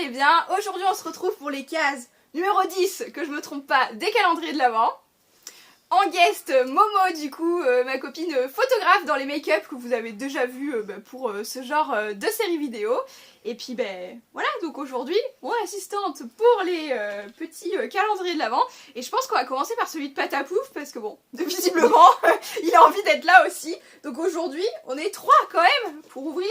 allez bien. Aujourd'hui on se retrouve pour les cases numéro 10, que je me trompe pas, des calendriers de l'Avent. En guest, Momo du coup, ma copine photographe dans les make-up que vous avez déjà vu pour ce genre de série vidéo. Et puis voilà, donc aujourd'hui, mon assistante pour les petits calendriers de l'Avent. Et je pense qu'on va commencer par celui de Patapouf parce que bon, visiblement, il a envie d'être là aussi. Donc aujourd'hui, on est 3 quand même pour ouvrir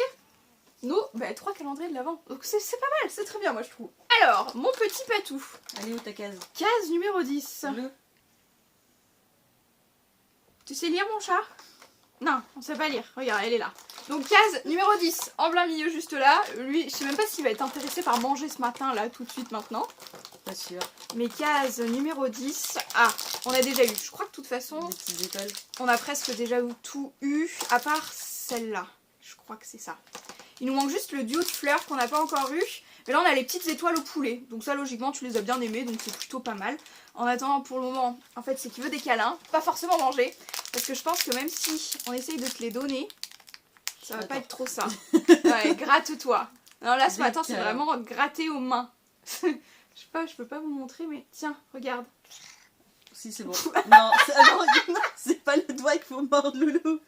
nos 3 calendriers de l'Avent. Donc c'est pas mal, c'est très bien moi je trouve. Alors, mon petit patou. Elle est où ta case? Case numéro 10. Le. Tu sais lire mon chat? Non, on sait pas lire. Regarde, elle est là. Donc case numéro 10, en plein milieu juste là. Lui, je sais même pas s'il va être intéressé par manger ce matin là, tout de suite maintenant. Pas sûr. Mais case numéro 10. Ah, on a déjà eu. Je crois que de toute façon, Des petites étoiles. on a presque déjà tout eu, à part celle-là. Je crois que c'est ça. Il nous manque juste le duo de fleurs qu'on n'a pas encore eu. Mais là on a les petites étoiles au poulet. Donc ça logiquement tu les as bien aimées, donc c'est plutôt pas mal. En attendant pour le moment, en fait c'est qu'il veut des câlins, pas forcément manger. Parce que je pense que même si on essaye de te les donner, ça va pas être trop ça. Ouais, gratte-toi. Alors là ce matin c'est vraiment gratter aux mains. Je sais pas, je peux pas vous montrer mais tiens, regarde. Si c'est bon. Non, c'est pas le doigt qu'il faut mordre, Loulou.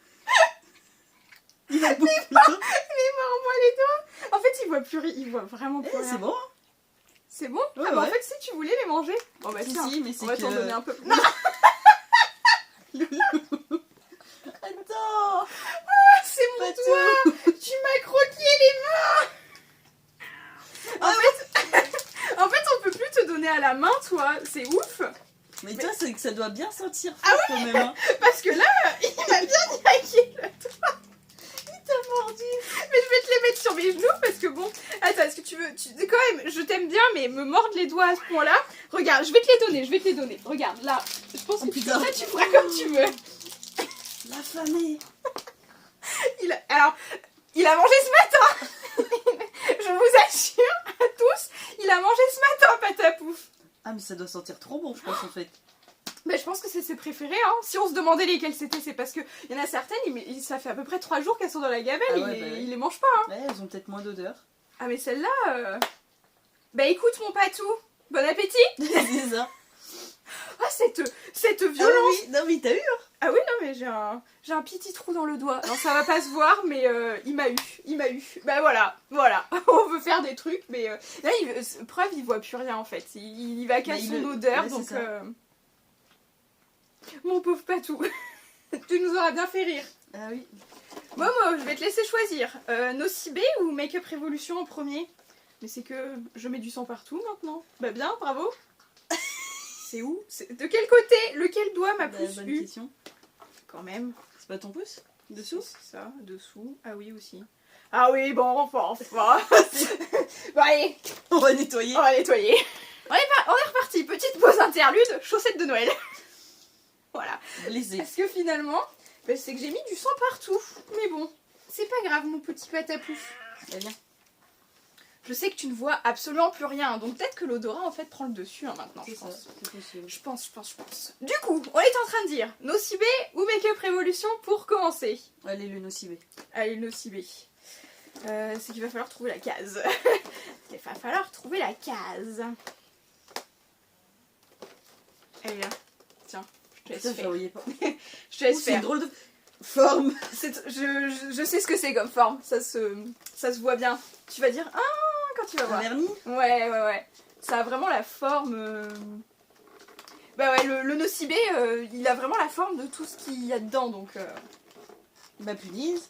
Il a bouffé. Mais mords-moi les doigts. En fait il voit plus rien, il voit vraiment plus rien. C'est bon. C'est bon? Ouais, ah bah ouais. en fait si tu voulais les manger. Bon bah tiens, Si, mais c'est on va que... t'en donner un peu. Non. Loulou. Attends. C'est mon doigt. Tu m'as croqué les mains. En fait on peut plus te donner à la main toi, c'est ouf. Mais toi c'est que ça doit bien sentir Ah fort quand même. Hein. Parce que là, il m'a bien niaqué le doigt. Il t'a mordu. Mais je vais te les mettre sur mes genoux parce que bon... Attends, est-ce que tu veux... Quand même, je t'aime bien, mais me mordre les doigts à ce point-là... Regarde, je vais te les donner, Regarde, là. Je pense que tu feras comme tu veux. L'affamé. Alors, il a mangé ce matin. Je vous assure à tous, il a mangé ce matin, Patapouf. Ah mais ça doit sentir trop bon je pense en fait. Mais je pense que c'est ses préférés, hein. Si on se demandait lesquels c'était, c'est parce que il y en a certaines, ça fait à peu près 3 jours qu'elles sont dans la gamelle, Ah ouais, il les mange pas, hein. Ouais, elles ont peut-être moins d'odeur. Ah mais celle-là, Bah écoute mon patou, bon appétit. C'est ça. Ah cette violence. Ah oui, non mais t'as eu hein. Ah oui non mais j'ai un petit trou dans le doigt. Non ça va pas se voir mais il m'a eu. Bah voilà, on veut faire des trucs mais là preuve il voit plus rien en fait. Il va qu'à son odeur ouais, donc... Mon pauvre patou, tu nous auras bien fait rire. Ah oui. Momo, je vais te laisser choisir. Nocibé ou Make-up Révolution en premier? Mais c'est que je mets du sang partout maintenant. Bah bien, bravo. C'est où? De quel côté? Lequel doigt m'a plus Bonne eu? question. Quand même. C'est pas ton pouce? Dessous? Ça, dessous. Ah oui aussi. Ah oui, bon, enfin. Bon allez, On va nettoyer. on va nettoyer. On est reparti. Petite pause interlude, chaussettes de Noël. Voilà. Blessé. Parce que finalement, c'est que j'ai mis du sang partout. Mais bon, c'est pas grave mon petit Patapouf. Très bien. Je sais que tu ne vois absolument plus rien, donc peut-être que l'odorat en fait prend le dessus maintenant, je C'est ça, pense. c'est possible. Je pense. Du coup, on est en train de dire Nocibé ou Make-up Révolution pour commencer. Allez, le nocibé. Allez, Nocibé. C'est qu'il va falloir trouver la case. Il va falloir trouver la case. Elle est là. Tiens, je te laisse Ça, je faire. la voyais pas. Je te laisse C'est une faire. drôle de forme. Je sais ce que c'est comme forme, ça se voit bien. Tu vas dire ah quand tu vas Un voir. vernis. Ouais. Ça a vraiment la forme. Bah ouais, le nocibé, il a vraiment la forme de tout ce qu'il y a dedans donc. Ma punaise.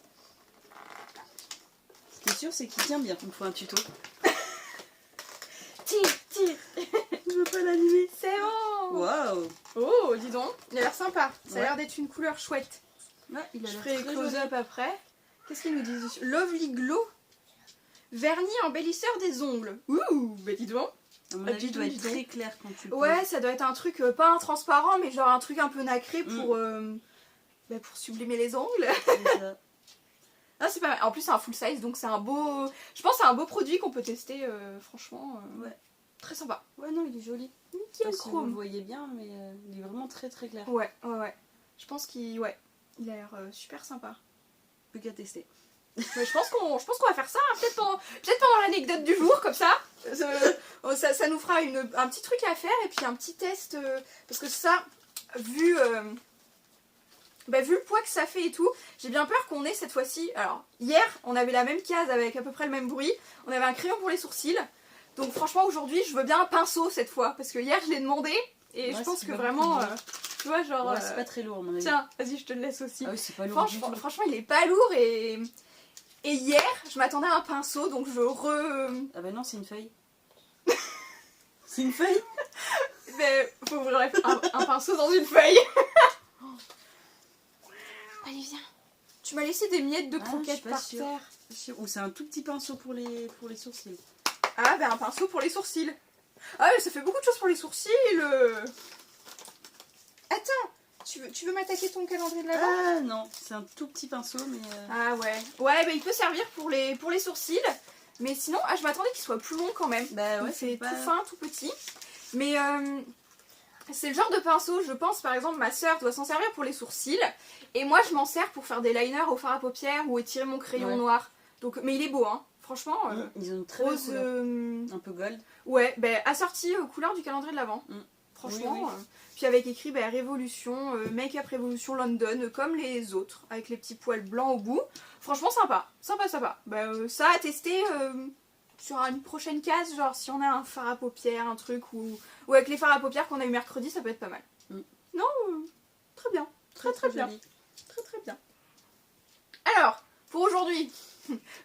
Ce qui est sûr, c'est qu'il tient bien. Il me faut un tuto. Tire. Je veux pas l'animer. C'est bon. Waouh. Oh, dis donc, il a l'air sympa. Ça a Ouais. l'air d'être une couleur chouette. Ouais, il a Je l'air ferai très close-up après. Qu'est-ce qu'ils nous disent dessus? Lovely Glow. Vernis embellisseur des ongles. Ouh, bah dis donc. À mon Ah, avis, il doit dis être donc. très clair quand tu le Ouais, poses. ça doit être un truc, pas un transparent, mais genre un truc un peu nacré pour sublimer les ongles. C'est ça. Ah, c'est pas mal. En plus, c'est un full size, donc c'est un beau... Je pense que c'est un beau produit qu'on peut tester, franchement. Ouais. Très sympa. Ouais, non, il est joli. Je sais Nickel pas si vous le chrome. voyez bien, mais il est vraiment très très clair. Ouais. Je pense qu'il il a l'air super sympa. Plus qu'à tester. Mais je pense qu'on va faire ça, hein, peut-être pendant l'anecdote du jour, comme ça. Ça nous fera un petit truc à faire et puis un petit test. Parce que ça, vu le poids que ça fait et tout, j'ai bien peur qu'on ait cette fois-ci. Alors, hier, on avait la même case avec à peu près le même bruit. On avait un crayon pour les sourcils. Donc, franchement, aujourd'hui, je veux bien un pinceau cette fois. Parce que hier, je l'ai demandé. Et je pense que vraiment. Tu vois, genre. Ouais, c'est pas très lourd, à mon avis. Tiens, vas-y, je te le laisse aussi. Ah oui, c'est pas lourd. Franchement, il est pas lourd et hier, je m'attendais à un pinceau, donc Ah bah non, c'est une feuille. C'est une feuille. Mais faut ouvrir un pinceau dans une feuille. Allez, viens. Tu m'as laissé des miettes de croquettes par terre. Ou c'est un tout petit pinceau pour les sourcils. Ah, ben un pinceau pour les sourcils. Ah, mais ça fait beaucoup de choses pour les sourcils. Attends, tu veux m'attaquer ton calendrier de l'Avent? Ah non, c'est un tout petit pinceau, mais... Ah ouais. Ouais, bah il peut servir pour les sourcils. Mais sinon, je m'attendais qu'il soit plus long quand même. Bah ouais, c'est tout fin, tout petit. Mais c'est le genre de pinceau, je pense, par exemple, ma soeur doit s'en servir pour les sourcils. Et moi, je m'en sers pour faire des liners au fard à paupières ou étirer mon crayon noir. Donc, mais il est beau, hein. Franchement, ils ont une très belle rose, couleur. Un peu gold. Ouais, assorti aux couleurs du calendrier de l'Avent. Franchement. Oui. Puis avec écrit Révolution, Make-up Révolution London, comme les autres, avec les petits poils blancs au bout. Franchement, sympa. Sympa. Ça à tester sur une prochaine case, genre si on a un fard à paupières, un truc, ou avec les fards à paupières qu'on a eu mercredi, ça peut être pas mal. Non, très bien. Très bien. Joli. Très bien. Alors, pour aujourd'hui,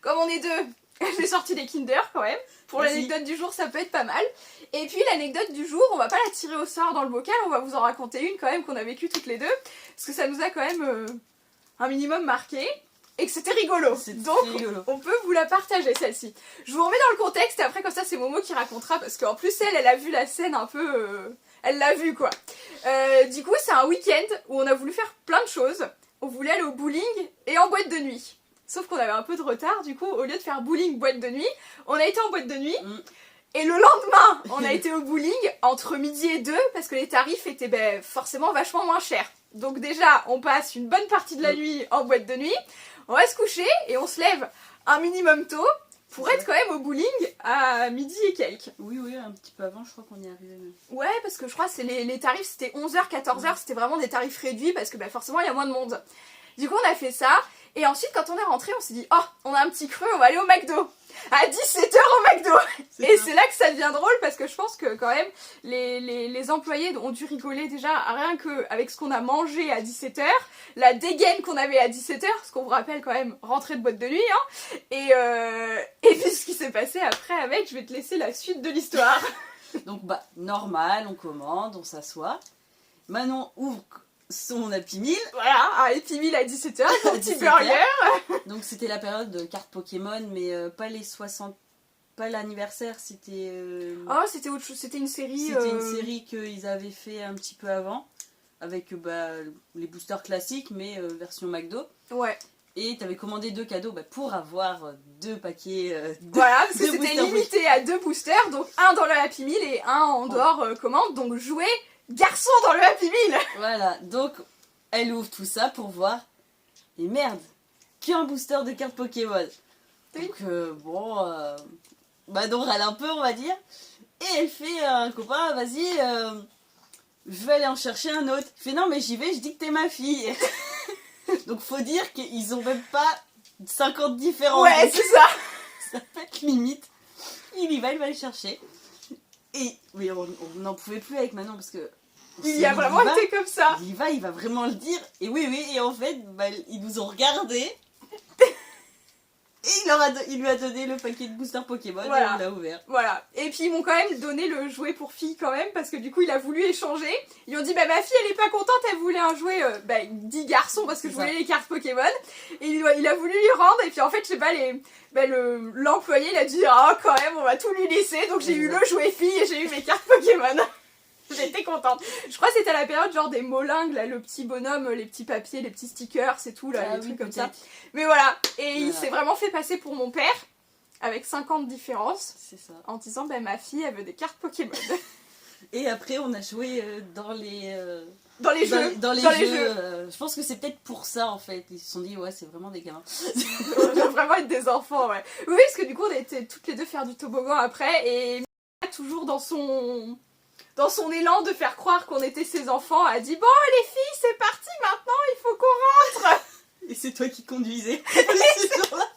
comme on est deux, j'ai sorti des Kinder quand même. Pour l'anecdote du jour, ça peut être pas mal. Et puis l'anecdote du jour, on va pas la tirer au sort dans le bocal, on va vous en raconter une quand même qu'on a vécue toutes les deux. Parce que ça nous a quand même un minimum marqué. Et que c'était rigolo. Donc on peut vous la partager celle-ci. Je vous remets dans le contexte et après comme ça c'est Momo qui racontera. Parce qu'en plus elle a vu la scène un peu... elle l'a vue quoi. Du coup c'est un week-end où on a voulu faire plein de choses. On voulait aller au bowling et en boîte de nuit. Sauf qu'on avait un peu de retard, du coup, au lieu de faire bowling, boîte de nuit, on a été en boîte de nuit. Et le lendemain, on a été au bowling entre midi et 2 parce que les tarifs étaient forcément vachement moins chers. Donc déjà, on passe une bonne partie de la nuit en boîte de nuit, on va se coucher et on se lève un minimum tôt pour être quand même au bowling à midi et quelques. Oui, un petit peu avant, je crois qu'on y est arrivé même. Ouais, parce que je crois que les tarifs c'était 11h, 14h, c'était vraiment des tarifs réduits parce que forcément il y a moins de monde. Du coup, on a fait ça. Et ensuite, quand on est rentré, on s'est dit, oh, on a un petit creux, on va aller au McDo. À 17h au McDo. Et c'est là que ça devient drôle parce que je pense que quand même, les employés ont dû rigoler déjà rien qu'avec ce qu'on a mangé à 17h, la dégaine qu'on avait à 17h, parce qu'on vous rappelle quand même, rentrée de boîte de nuit, hein. Et puis ce qui s'est passé après avec, je vais te laisser la suite de l'histoire. Donc normal, on commande, on s'assoit. Manon ouvre son Happy Meal. Voilà, un Happy Meal à 17h, un petit burger. Donc c'était la période de cartes Pokémon, mais pas les 60... Pas l'anniversaire, c'était... Oh, c'était autre chose, c'était une série... C'était une série qu'ils avaient fait un petit peu avant, avec les boosters classiques, mais version McDo. Ouais. Et t'avais commandé 2 cadeaux pour avoir 2 paquets voilà, parce que c'était limité à 2 boosters, donc un dans le Happy Meal et un en dehors commande, donc jouer garçon dans le Happy Meal. Voilà, donc elle ouvre tout ça pour voir, et merde, qu'un booster de cartes Pokémon. Oui. Donc on râle un peu, on va dire, et elle fait un copain, vas-y, je vais aller en chercher un autre. Il fait non mais j'y vais, je dis que t'es ma fille. Donc faut dire qu'ils ont même pas 50 différents. Ouais, c'est ça. Ça peut être limite. Il va le chercher. Et oui, on n'en pouvait plus avec Manon parce que... Il a vraiment été comme ça. Il va vraiment le dire. Et oui, et en fait, ils nous ont regardés. Et il lui a donné le paquet de boosters Pokémon et on l'a ouvert. Voilà. Et puis ils m'ont quand même donné le jouet pour fille quand même parce que du coup il a voulu échanger. Ils ont dit ma fille elle est pas contente, elle voulait un jouet dit garçon parce que je voulais les cartes Pokémon. Et il a voulu lui rendre et puis en fait je sais pas l'employé il a dit quand même on va tout lui laisser donc j'ai eu le jouet fille et j'ai eu mes cartes Pokémon. J'étais contente. Je crois que c'était à la période genre des molingues, là, le petit bonhomme, les petits papiers, les petits stickers, c'est tout, là, les trucs comme ça. Mais voilà, et il s'est vraiment fait passer pour mon père, avec 50 différences. C'est ça. En disant, ma fille, elle veut des cartes Pokémon. Et après, on a joué dans les jeux. Dans les jeux. Je pense que c'est peut-être pour ça, en fait. Ils se sont dit, ouais, c'est vraiment des gamins. On doit vraiment être des enfants, ouais. Oui, parce que du coup, on a été toutes les deux faire du toboggan après, et toujours dans son élan de faire croire qu'on était ses enfants, a dit bon les filles c'est parti maintenant, il faut qu'on rentre. Et c'est toi qui conduisais ce jour-là.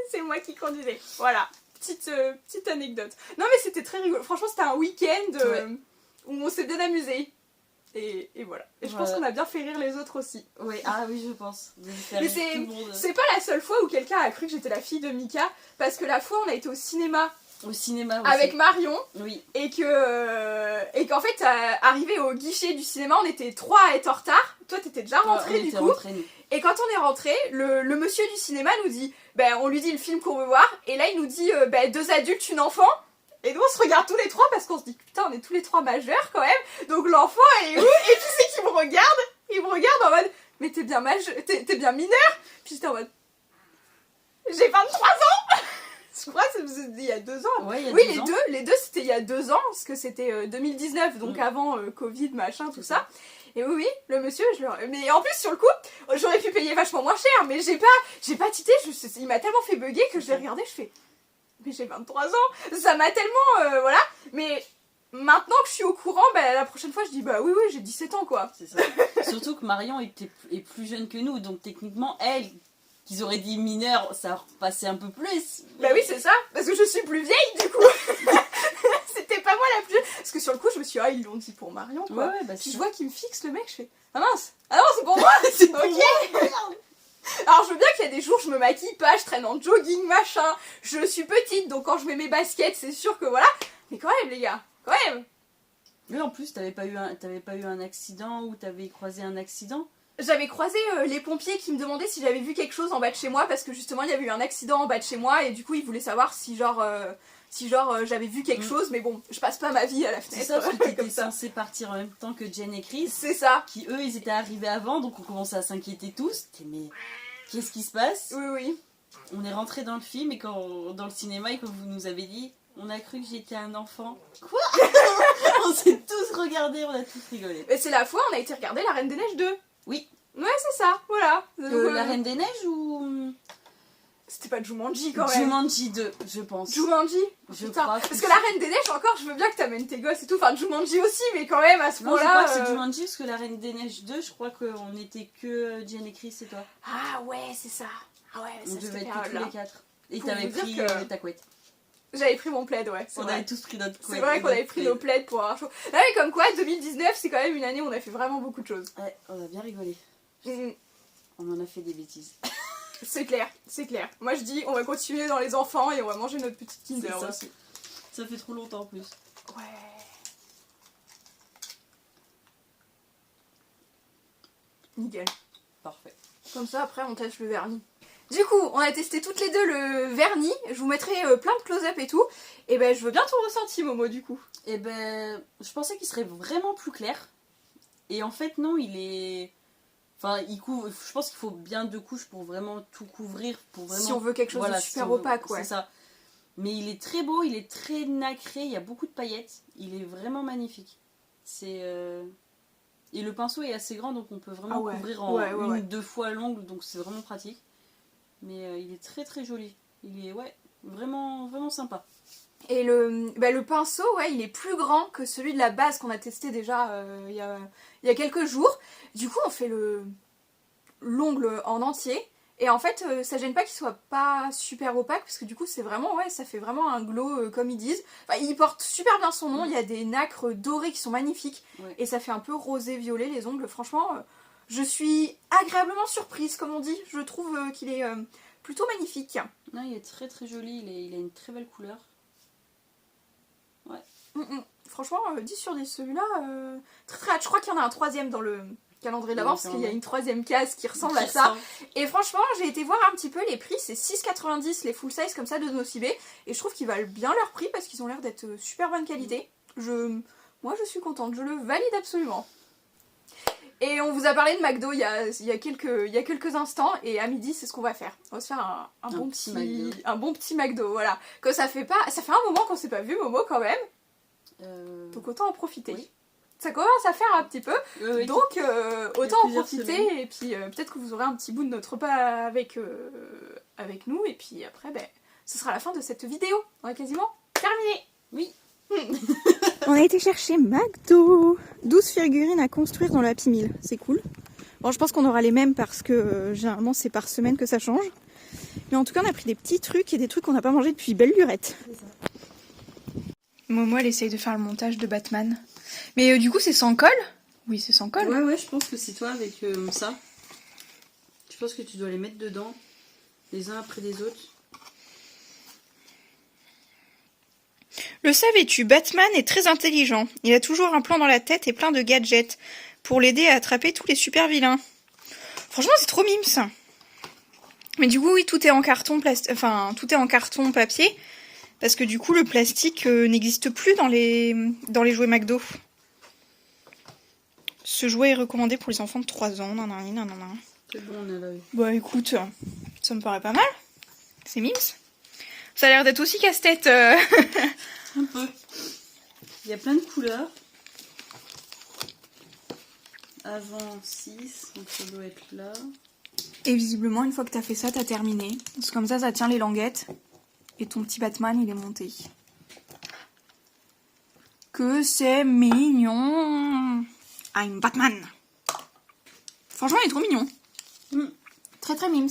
C'est moi qui conduisais. Voilà, petite anecdote. Non mais c'était très rigolo. Franchement c'était un week-end où on s'est bien amusé. Et voilà. Et je pense qu'on a bien fait rire les autres aussi. Oui, ah oui, je pense. Mais c'est pas la seule fois où quelqu'un a cru que j'étais la fille de Mika, parce que la fois on a été au cinéma. Au cinéma aussi. Avec Marion. Oui. Et qu'en fait, arrivé au guichet du cinéma, on était 3 à être en retard. Toi, t'étais déjà rentrée du coup. Et quand on est rentré, le monsieur du cinéma nous dit, on lui dit le film qu'on veut voir. Et là, il nous dit, 2 adultes, une enfant. Et nous, on se regarde tous les 3 parce qu'on se dit, putain, on est tous les 3 majeurs quand même. Donc l'enfant est où? Et tu sais qu'il me regarde. Il me regarde en mode, mais t'es bien bien mineur. Puis j'étais en mode, j'ai 23 ans. Je crois que c'était il y a 2 ans. Ouais, oui, les deux c'était il y a 2 ans, parce que c'était 2019, donc avant Covid, machin, tout ça. Et oui, le monsieur, mais en plus, sur le coup, j'aurais pu payer vachement moins cher, mais j'ai pas tité, il m'a tellement fait bugger que je l'ai regardé, je fais, mais j'ai 23 ans, ça m'a tellement, voilà. Mais maintenant que je suis au courant, la prochaine fois, je dis, oui, j'ai 17 ans, quoi. C'est ça. Surtout que Marion est plus jeune que nous, donc techniquement, elle... qu'ils auraient dit mineur, ça repassait un peu plus. Bah oui, c'est ça, parce que je suis plus vieille du coup. C'était pas moi la plus jeune. Parce que sur le coup, je me suis dit, ils l'ont dit pour Marion quoi. Ouais, bah, puis je vois qu'il me fixe le mec, je fais, ah mince, ah non, c'est pour moi. C'est pour ok. moi. Alors je veux bien qu'il y a des jours, je me maquille pas, je traîne en jogging, machin. Je suis petite, donc quand je mets mes baskets, c'est sûr que voilà. Mais quand même, les gars, quand même. Mais en plus, t'avais pas eu un accident ou t'avais croisé un accident? J'avais croisé les pompiers qui me demandaient si j'avais vu quelque chose en bas de chez moi parce que justement il y avait eu un accident en bas de chez moi et du coup ils voulaient savoir si j'avais vu quelque chose, mais bon, je passe pas ma vie à la fenêtre. C'est ça, parce que t'étais censée partir en même temps que Jen et Chris. C'est ça. Qui eux ils étaient arrivés avant, donc on commençait à s'inquiéter tous. Mais qu'est-ce qui se passe? Oui. On est rentré dans le film et dans le cinéma et quand vous nous avez dit, on a cru que j'étais un enfant. Quoi? On s'est tous regardés, on a tous rigolé. Et c'est la fois on a été regarder La Reine des Neiges 2. Oui. Ouais, c'est ça, voilà. La Reine des Neiges ou... C'était pas Jumanji quand même. Jumanji 2, je pense. Jumanji Je putain. crois. Parce que La Reine des Neiges, encore, je veux bien que t'amènes tes gosses et tout. Enfin, Jumanji aussi, mais quand même, à ce Non, je point-là... crois que c'est Jumanji, parce que La Reine des Neiges 2, je crois qu'on était que Jen et Chris et toi. Ah ouais, c'est ça. Ah ouais, On ça devait c'était être que tous les 4. Et Pour t'avais vous dire pris que- ta couette. J'avais pris mon plaid, ouais. On avait tous pris notre couette. C'est vrai qu'on avait pris nos plaids pour avoir chaud. Non mais comme quoi, 2019, c'est quand même une année où on a fait vraiment beaucoup de choses. Ouais, on a bien rigolé. Mhm. On en a fait des bêtises. C'est clair, c'est clair. Moi je dis, on va continuer dans les enfants et on va manger notre petite Kinder C'est ça. aussi. Ça fait trop longtemps en plus. Ouais. Nickel. Parfait. Comme ça, après, on teste le vernis. Du coup, on a testé toutes les deux le vernis. Je vous mettrai plein de close-up et tout. Et ben, je veux bien ton ressenti, Momo, du coup. Et ben, je pensais qu'il serait vraiment plus clair. Et en fait, non, il est... Enfin, je pense qu'il faut bien 2 couches pour vraiment tout couvrir. Pour vraiment... Si on veut quelque chose de super opaque, ouais. C'est ça. Mais il est très beau, il est très nacré, il y a beaucoup de paillettes. Il est vraiment magnifique. C'est... Et le pinceau est assez grand, donc on peut vraiment couvrir en une ou 2 fois l'ongle, donc c'est vraiment pratique. Mais il est très très joli. Il est vraiment, vraiment sympa. Et le pinceau, ouais, il est plus grand que celui de la base qu'on a testé déjà il y a quelques jours. Du coup, on fait l'ongle en entier. Et en fait, ça gêne pas qu'il soit pas super opaque, parce que du coup, c'est vraiment, ça fait vraiment un glow comme ils disent. Enfin, il porte super bien son nom, il y a des nacres dorées qui sont magnifiques. Ouais. Et ça fait un peu rosé-violet les ongles. Franchement, je suis agréablement surprise, comme on dit. Je trouve qu'il est plutôt magnifique. Non, il est très très joli, il a une très belle couleur. Ouais. Franchement, 10 sur 10, celui-là, très très hâte. Je crois qu'il y en a un 3e dans le calendrier d'avant, parce qu'il y a une 3e case qui ressemble à ça. Et franchement, j'ai été voir un petit peu les prix, c'est 6,90 les full size comme ça de Nocibé. Et je trouve qu'ils valent bien leur prix, parce qu'ils ont l'air d'être super bonne qualité. Moi, je suis contente, je le valide absolument. Et on vous a parlé de McDo il y a quelques instants, et à midi, c'est ce qu'on va faire. On va se faire un bon petit McDo, voilà. Que ça fait un moment qu'on s'est pas vu, Momo, quand même. Donc autant en profiter. Oui. Ça commence à faire un petit peu, donc autant en profiter, semaines. Et puis peut-être que vous aurez un petit bout de notre repas avec nous, et puis après, ce sera la fin de cette vidéo. On est quasiment terminé. Oui. On a été chercher McDo. 12 figurines à construire dans le Happy Meal. C'est cool. Bon, je pense qu'on aura les mêmes parce que généralement c'est par semaine que ça change. Mais en tout cas, on a pris des petits trucs et des trucs qu'on n'a pas mangé depuis belle lurette. Momo, elle essaye de faire le montage de Batman. Mais du coup, c'est sans colle? Oui, c'est sans colle. Ouais, je pense que c'est toi avec ça. Je pense que tu dois les mettre dedans, les uns après les autres. Le savais-tu, Batman est très intelligent. Il a toujours un plan dans la tête et plein de gadgets pour l'aider à attraper tous les super vilains. Franchement, c'est trop mimes. Mais du coup, oui, tout est en carton, tout est en carton papier, parce que du coup, le plastique n'existe plus dans les jouets McDo. Ce jouet est recommandé pour les enfants de 3 ans. Nanana. C'est bon, on a l'œil. Bah écoute, ça me paraît pas mal. C'est mimes. Ça a l'air d'être aussi casse-tête. Un peu. Il y a plein de couleurs. Avant 6, donc ça doit être là. Et visiblement, une fois que t'as fait ça, t'as terminé. C'est comme ça tient les languettes. Et ton petit Batman, il est monté. Que c'est mignon. I'm Batman. Franchement, il est trop mignon. Très très mimes.